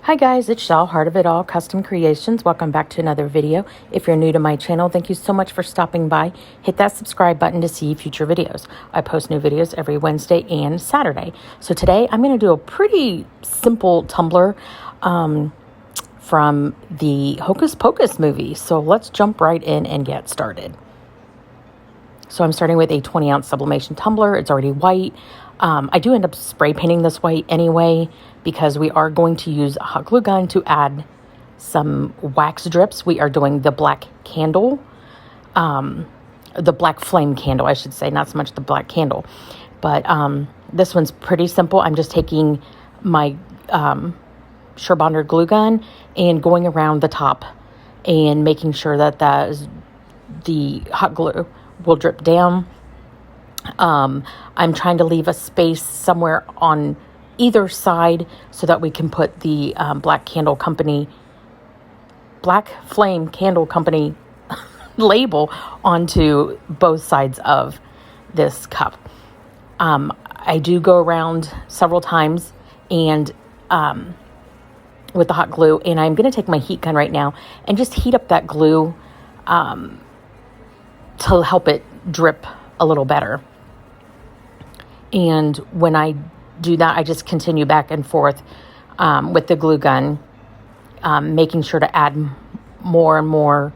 Hi guys, it's Shell, Heart of It All Custom Creations. Welcome back to another video. If you're new to my channel, thank you so much for stopping by. Hit that subscribe button to see future videos. I post new videos every Wednesday and Saturday. So today I'm going to do a pretty simple tumbler from the Hocus Pocus movie. So let's jump right in and get started. So I'm starting with a 20-ounce sublimation tumbler. It's already white. I do end up spray painting this white anyway because we are going to use a hot glue gun to add some wax drips. We are doing the black candle, the black flame candle, I should say, not so much the black candle. But this one's pretty simple. I'm just taking my Surebonder glue gun and going around the top and making sure that the hot glue will drip down. I'm trying to leave a space somewhere on either side so that we can put the Black Flame Candle Company label onto both sides of this cup. I do go around several times and with the hot glue, and I'm going to take my heat gun right now and just heat up that glue to help it drip a little better. And when I do that, I just continue back and forth with the glue gun, making sure to add more and more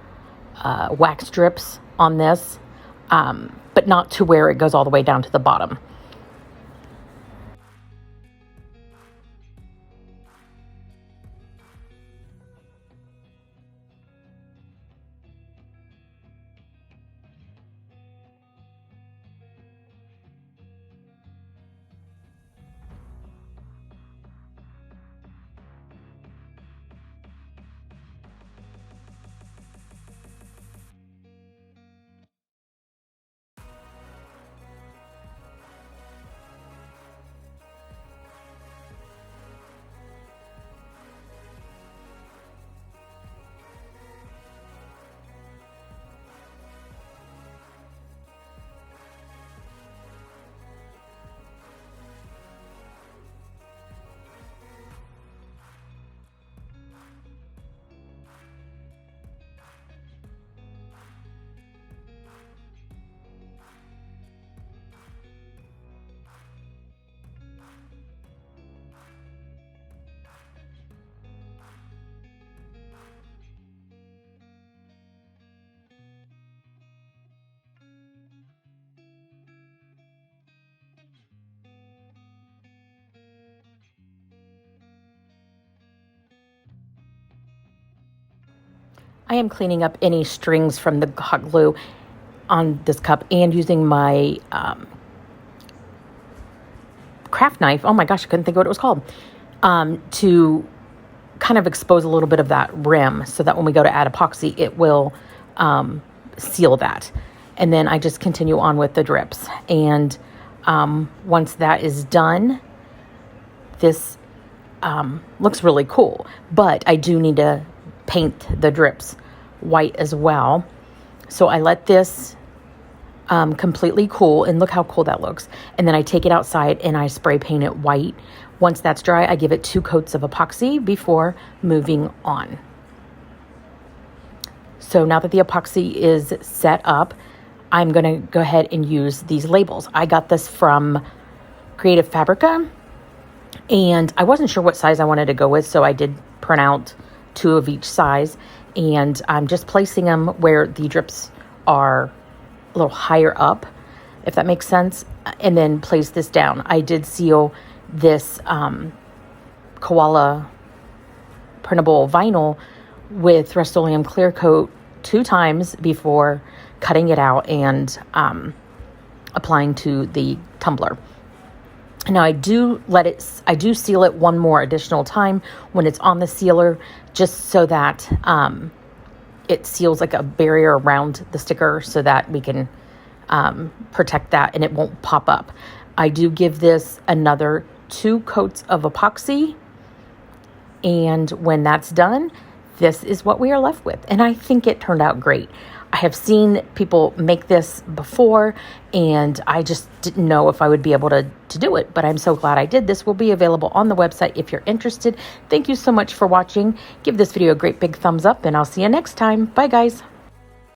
wax drips on this, but not to where it goes all the way down to the bottom. I am cleaning up any strings from the hot glue on this cup and using my craft knife. Oh my gosh, I couldn't think of what it was called. To kind of expose a little bit of that rim so that when we go to add epoxy, it will seal that. And then I just continue on with the drips. And once that is done, this looks really cool. But I do need to paint the drips white as well. So I let this completely cool, and look how cool that looks. And then I take it outside and I spray paint it white. Once that's dry, I give it 2 coats of epoxy before moving on. So now that the epoxy is set up, I'm going to go ahead and use these labels. I got this from Creative Fabrica, and I wasn't sure what size I wanted to go with, so I did print out 2 of each size, and I'm just placing them where the drips are a little higher up, if that makes sense, and then place this down. I did seal this Koala printable vinyl with Rustoleum clear coat 2 times before cutting it out and applying to the tumbler. Now I do seal it one more additional time when it's on the sealer, just so that it seals like a barrier around the sticker so that we can protect that and it won't pop up. I do give this another 2 coats of epoxy, and when that's done, this is what we are left with. And I think it turned out great. I have seen people make this before, and I just didn't know if I would be able to do it, but I'm so glad I did. This will be available on the website if you're interested. Thank you so much for watching. Give this video a great big thumbs up, and I'll see you next time. Bye, guys.